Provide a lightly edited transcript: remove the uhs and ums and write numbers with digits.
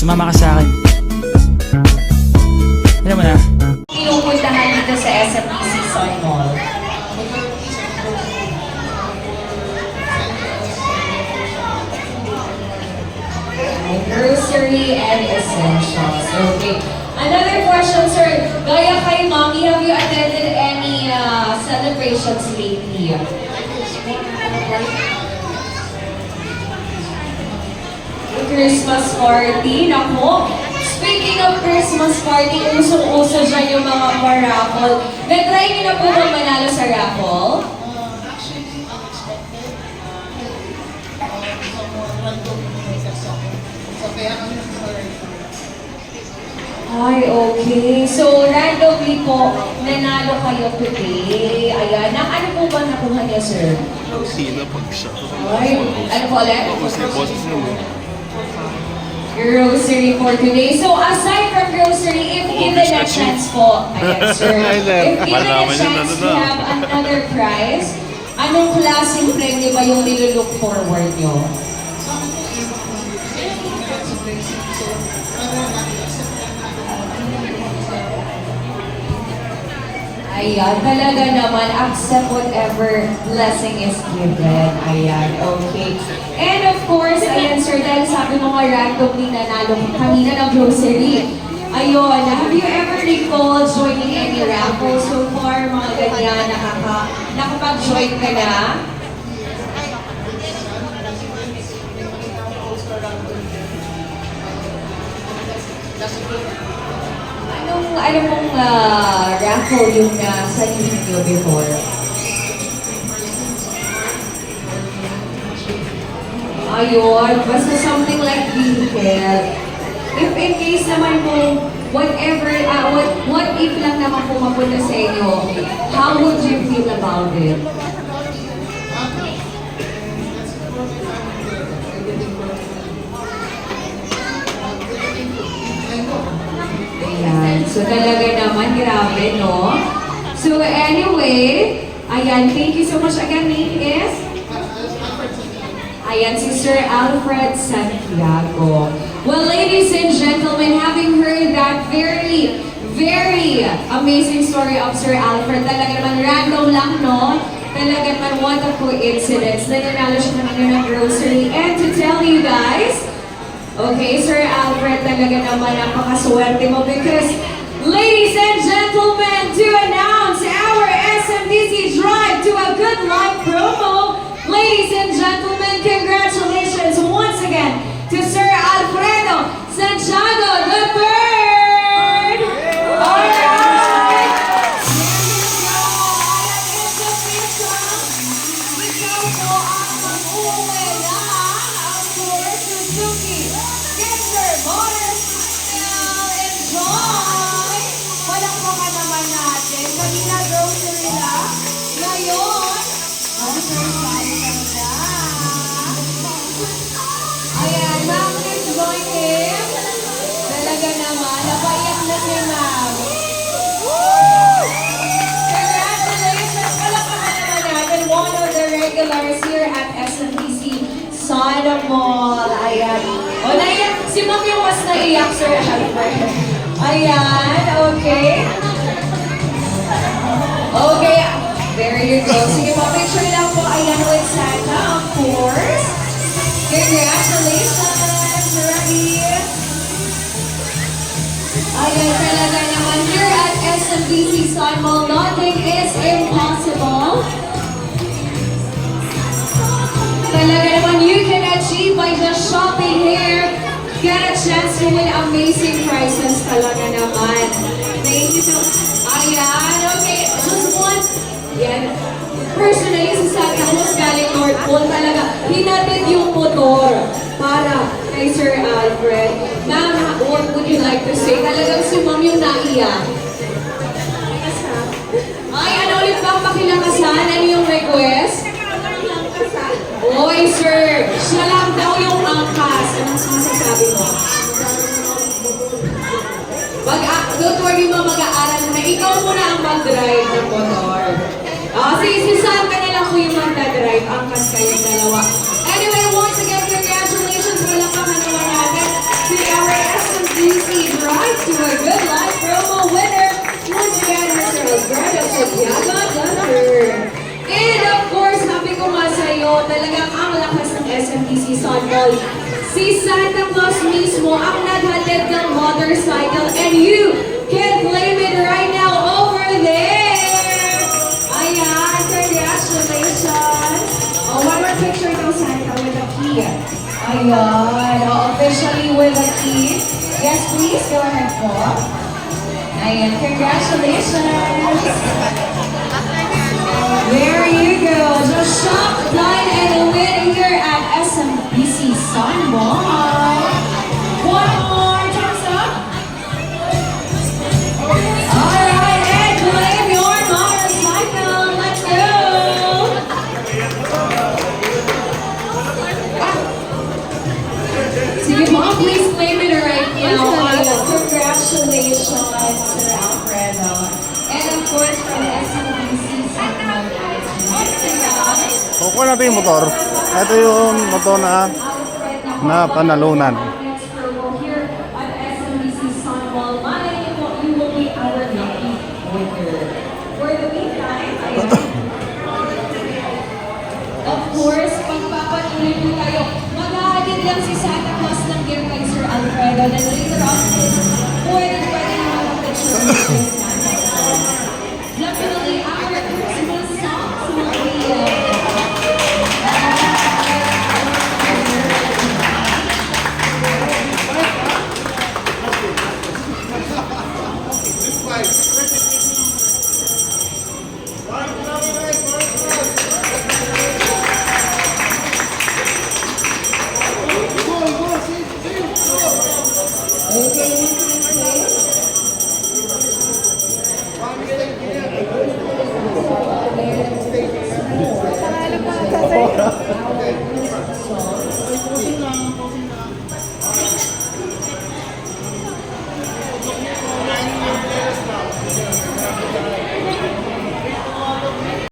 Sumama ka sa akin. Alam mo na. Pinupuntahan dito sa SMPC Sun Mall. Grocery and essentials. Okay. Another question, sir. Gaya kay Mommy, have you attended any celebrations lately? Christmas party. Naku, speaking of Christmas party, usong-uso dyan yung mga pa-raffle. Na-try niyo na po ba manalo sa raffle? Actually, unexpected. So, kaya kami nag-sorry. Ay, okay. So, randomly po, nanalo kayo today. Ayan. Ano po ba nakuha niya, sir? Sino pag siya? Ay, ano po ulit? Boses naman. Grocery for today. So, aside from grocery, if given a chance po, ayan, sir, if given a chance to have another prize, anong klaseng premyo ba yung nilulook forward nyo? Ayan, talaga naman, accept whatever blessing is given. Ayan, okay. And of course, ayan sir, dahil sabi mo nga randomly nanalo kanina ng grocery. Ayun, have you ever recalled joining any raffle so far? Mga ganyan, nakapag-join ka na? Ano pong raffle yung nasa niyo before? Ayun, basta something like vehicle. If in case naman po, whatever, what if lang naman po mapunta sa inyo, how would you feel about it? Ayan. So talaga naman, grabe, no? So anyway, ayan, thank you so much again. Name is? Ayan, si Sir Alfred Santiago. Well, ladies and gentlemen, having heard that very amazing story of Sir Alfred, talaga naman random lang, no? Talaga naman, what a coincidence. Nananalo siya kanina ng grocery. And to tell you guys, okay, Sir Alfred, talaga naman napakaswerte mo because, ladies and gentlemen, to announce our SMDC Drive to a Good Life promo, ladies and gentlemen, congratulations once again to Sir Alfredo Santiago III! Alright! Ikaw po ang mag-uwi ng, of course, Suzuki Gangster Motorcycle. Enjoy! Palakpakan naman natin. Kanina grocery lang. Ngayon, motorcycle na. Ayan, ma'am, let's join him. Talaga naman, napaiyak na si ma'am. Congratulations! Palakpakan naman natin. One of the regulars here at SMPC Sun Mall. Ayan. O, naiyak. Si ma'am yung mas naiyak, Sir Alfred. Ayan, okay. Okay, there you go. Sige po, picture lang po. Ayan, with Santa, of course. Congratulations, Rabi. Ayan, talaga naman. Here at SMPC Sun Mall, nothing is impossible. Talaga naman, you can achieve by just shopping here. Get a chance to win amazing prizes talaga naman. Thank you so much. Ayan, okay. Just one. Yan. Personally, sa Satanas galing North Pole talaga, hinatid yung motor para kay Sir Alfred. Ma'am, what would you like to say? Talagang si Ma'am yung naiyak. Ay, ano ulit bang pakilakasan? Ano yung request? Oy, sir! Siya lang daw yung angkas. Anong masasabi mo? Don't worry mo, mag-aaral na. Ikaw muna ang mag-drive ng motor. Si Sam ka na lang po yung mag-drive. Angkas kayong dalawa. Anyway, once again, congratulations. Walang pangalawa natin. Si our SMBC Sun Mall. Si Santa Claus mismo ang naghatid ng motorcycle and you can claim it right now over there! Ayan, congratulations! Oh, one more picture daw, Santa, with a key. Ayan, officially with a key. Yes, please, go ahead po. Ayan, congratulations! There you go. Just shop, dine, and win here at SMBC Sun Mall. One more thumbs up. Alright, and claim your motorcycle. Let's go. Sige po, please claim it right now. Congratulations, Sir Alfredo. And of course, from SMBC Sun Mall. Kukuha natin yung motor. Ito yung motor na panalunan. Here at SMBC Sun Mall, malay mo, you will be our lucky winner. For the meantime, of course, pagpapatuloy po tayo. Mag-aagid lang si Santa Claus ng gift kay Sir Alfredo. Then later on, pwede naman ang picture